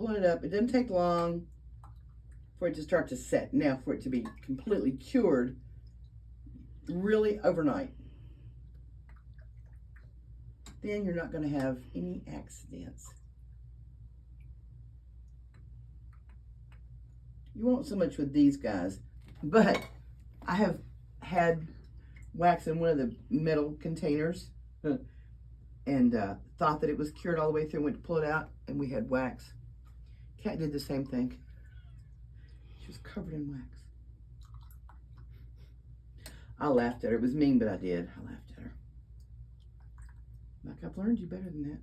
pulling it up. It doesn't take long for it to start to set. Now, for it to be completely cured, really overnight, then you're not going to have any accidents. You won't so much with these guys, but I have had wax in one of the metal containers and thought that it was cured all the way through. Went to pull it out and we had wax. Cat did the same thing. She was covered in wax. I laughed at her. It was mean, but I did. I laughed at her. Like, I've learned you better than that.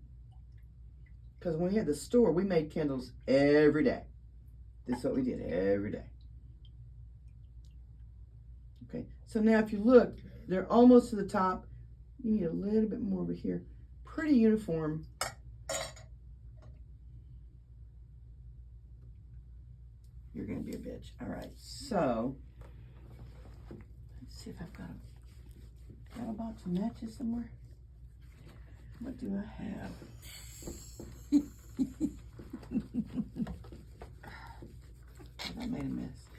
Because when we had the store, we made candles every day. This is what we did every day. Okay, so now if you look, they're almost to the top. You need a little bit more over here. Pretty uniform. You're going to be a bitch. All right, so let's see if I've got a box of matches somewhere. What do I have? I made a mess.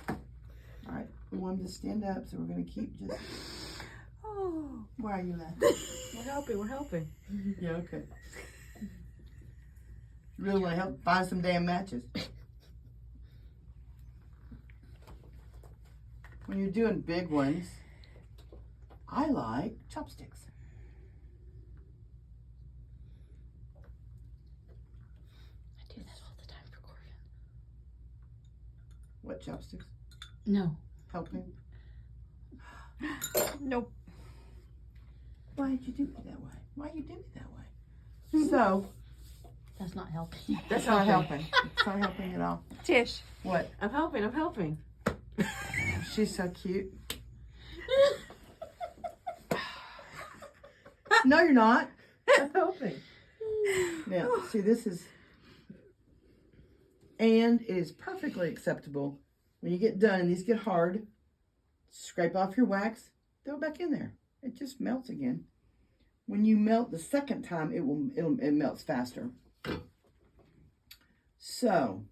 All right, we want them to stand up, so we're going to keep just... Oh, why are you laughing? We're helping. Yeah, okay. Really want to help find some damn matches. When you're doing big ones, I like chopsticks. I do that all the time for Corbin. What chopsticks? No. Helping? Nope. Why did you do me that way? Why you do me that way? So, That's not helping. that's not helping. It's not helping at all. Tish. What? I'm helping. She's so cute. No, you're not. I'm helping. Now, see, this is, and it is perfectly acceptable when you get done and these get hard, scrape off your wax, throw it back in there. It just melts again. When you melt the second time, it melts faster. So,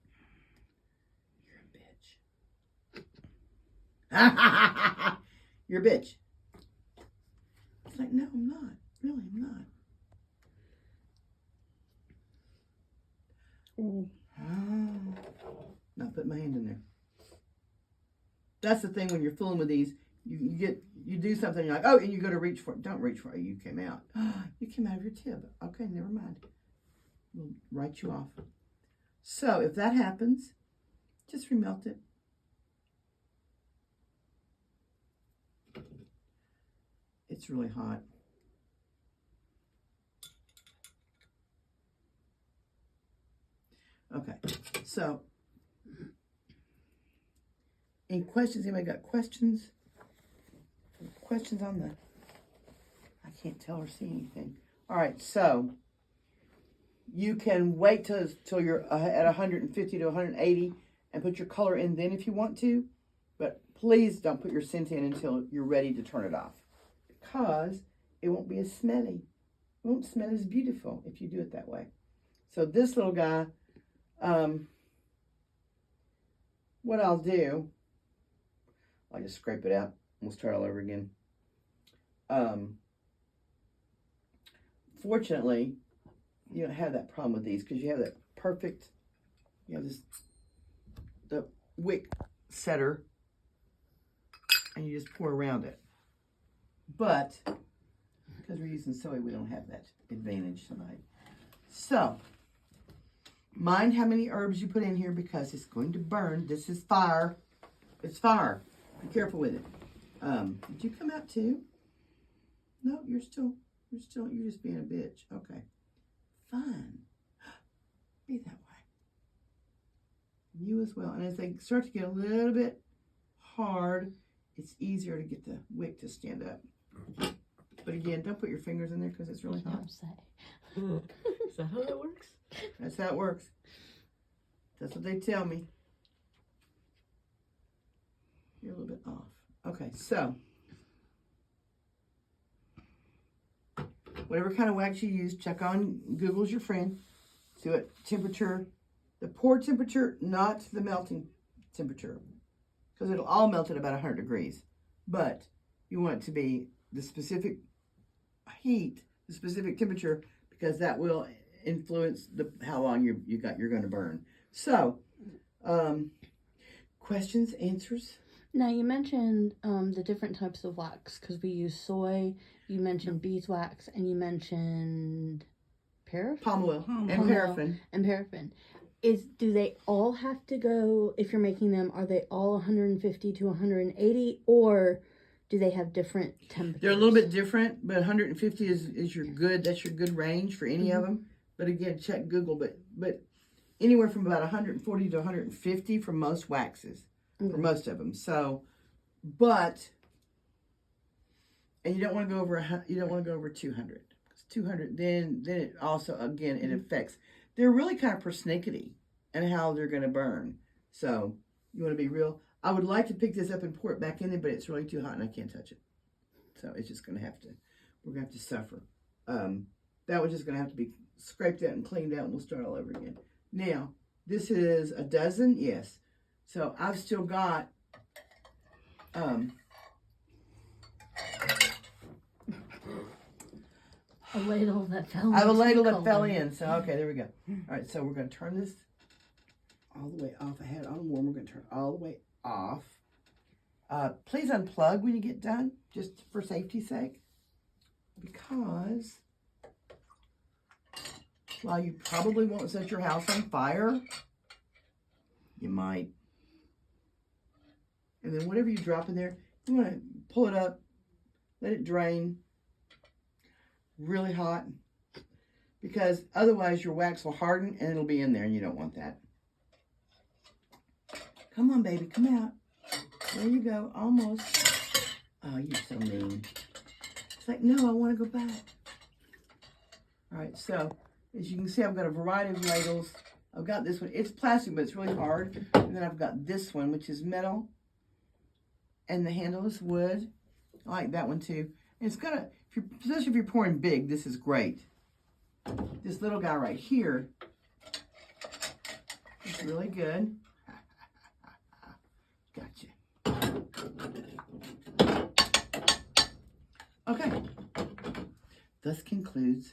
you're a bitch. You're a bitch. It's like, no, I'm not. Really, I'm not. Ooh. Now put my hand in there. That's the thing when you're fooling with these. You do something, you're like, oh, and you go to reach for it. Don't reach for it. You came out. You came out of your tib. Okay, never mind. We'll write you off. So if that happens, just remelt it. It's really hot. Okay, so any questions? Anybody got questions? Questions on the, I can't tell or see anything. All right, so you can wait till you're at 150 to 180 and put your color in then if you want to, but please don't put your scent in until you're ready to turn it off because it won't be as smelly. It won't smell as beautiful if you do it that way. So this little guy, what I'll do, I'll just scrape it out. We'll start all over again. Fortunately, you don't have that problem with these because you have that perfect, you have the wick setter and you just pour around it. But because we're using soy, we don't have that advantage tonight. So, mind how many herbs you put in here because it's going to burn. This is fire. It's fire. Be careful with it. Did you come out too? No, you're just being a bitch. Okay. Fine. Be that way. You as well. And as they start to get a little bit hard, it's easier to get the wick to stand up. But again, don't put your fingers in there because it's really hot. Don't say. Is that how that works? That's how it works. That's what they tell me. You're a little bit off. Okay, so whatever kind of wax you use, check on, Google's your friend. See what temperature The pour temperature, not the melting temperature. Because it'll all melt at about 100 degrees. But you want it to be the specific heat, the specific temperature, because that will influence how long you're going to burn. So, questions, answers? Now, you mentioned the different types of wax, because we use soy, you mentioned beeswax, and you mentioned paraffin? Palm oil and Palm oil paraffin. And paraffin. Do they all have to go, if you're making them, are they all 150 to 180, or do they have different temperatures? They're a little bit different, but 150 is your good, that's your good range for any of them. But again, check Google, but anywhere from about 140 to 150 for most waxes, for most of them. So, and you don't want to go over 200. 200, then it also, again, it affects. They're really kind of persnickety and how they're going to burn. So you want to be real. I would like to pick this up and pour it back in there, but it's really too hot and I can't touch it. So it's just going to have to, we're going to have to suffer. That was just going to have to be scraped out and cleaned out, and we'll start all over again. Now, this is a dozen, yes. So I've still got, a ladle that fell in. I have a ladle that fell in. So, okay, there we go. All right, so we're going to turn this all the way off. I had it on warm. We're going to turn it all the way off. Please unplug when you get done, just for safety's sake. Because while you probably won't set your house on fire, you might. And then whatever you drop in there, you want to pull it up, let it drain. Really hot, because otherwise your wax will harden and it'll be in there, and you don't want that. Come on, baby, come out. There you go, almost. Oh, you're so mean. It's like, no, I want to go back. All right, so as you can see, I've got a variety of ladles. I've got this one. It's plastic, but it's really hard. And then I've got this one, which is metal, and the handle is wood. I like that one too. And it's gonna, especially if you're pouring big, this is great. This little guy right here is really good. Gotcha. Okay. Thus concludes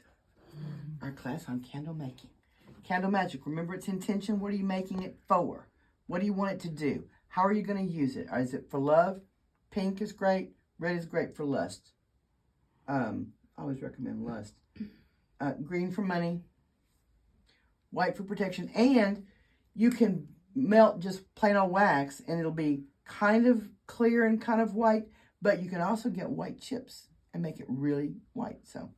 our class on candle making. Candle magic. Remember its intention. What are you making it for? What do you want it to do? How are you going to use it? Is it for love? Pink is great. Red is great for lust. I always recommend lust. Green for money. White for protection. And you can melt just plain old wax and it'll be kind of clear and kind of white. But you can also get white chips and make it really white. So,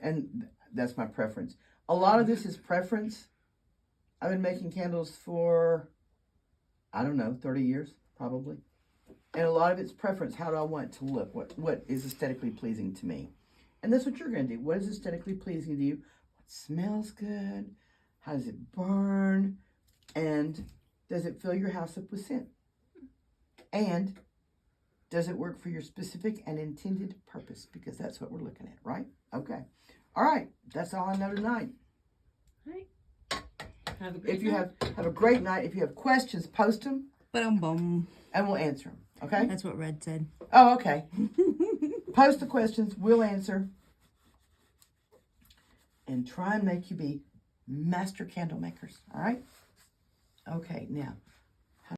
and that's my preference. A lot of this is preference. I've been making candles for, I don't know, 30 years, probably. And a lot of it's preference. How do I want it to look? What is aesthetically pleasing to me? And that's what you're going to do. What is aesthetically pleasing to you? What smells good? How does it burn? And does it fill your house up with scent? And does it work for your specific and intended purpose? Because that's what we're looking at, right? Okay. All right. That's all I know tonight. All right. Have a great If you night. have a great night. If you have questions, post them. Ba-dum-bum. And we'll answer them. Okay? That's what Red said. Oh, okay. Post the questions. We'll answer. And try and make you be master candle makers. All right? Okay, now.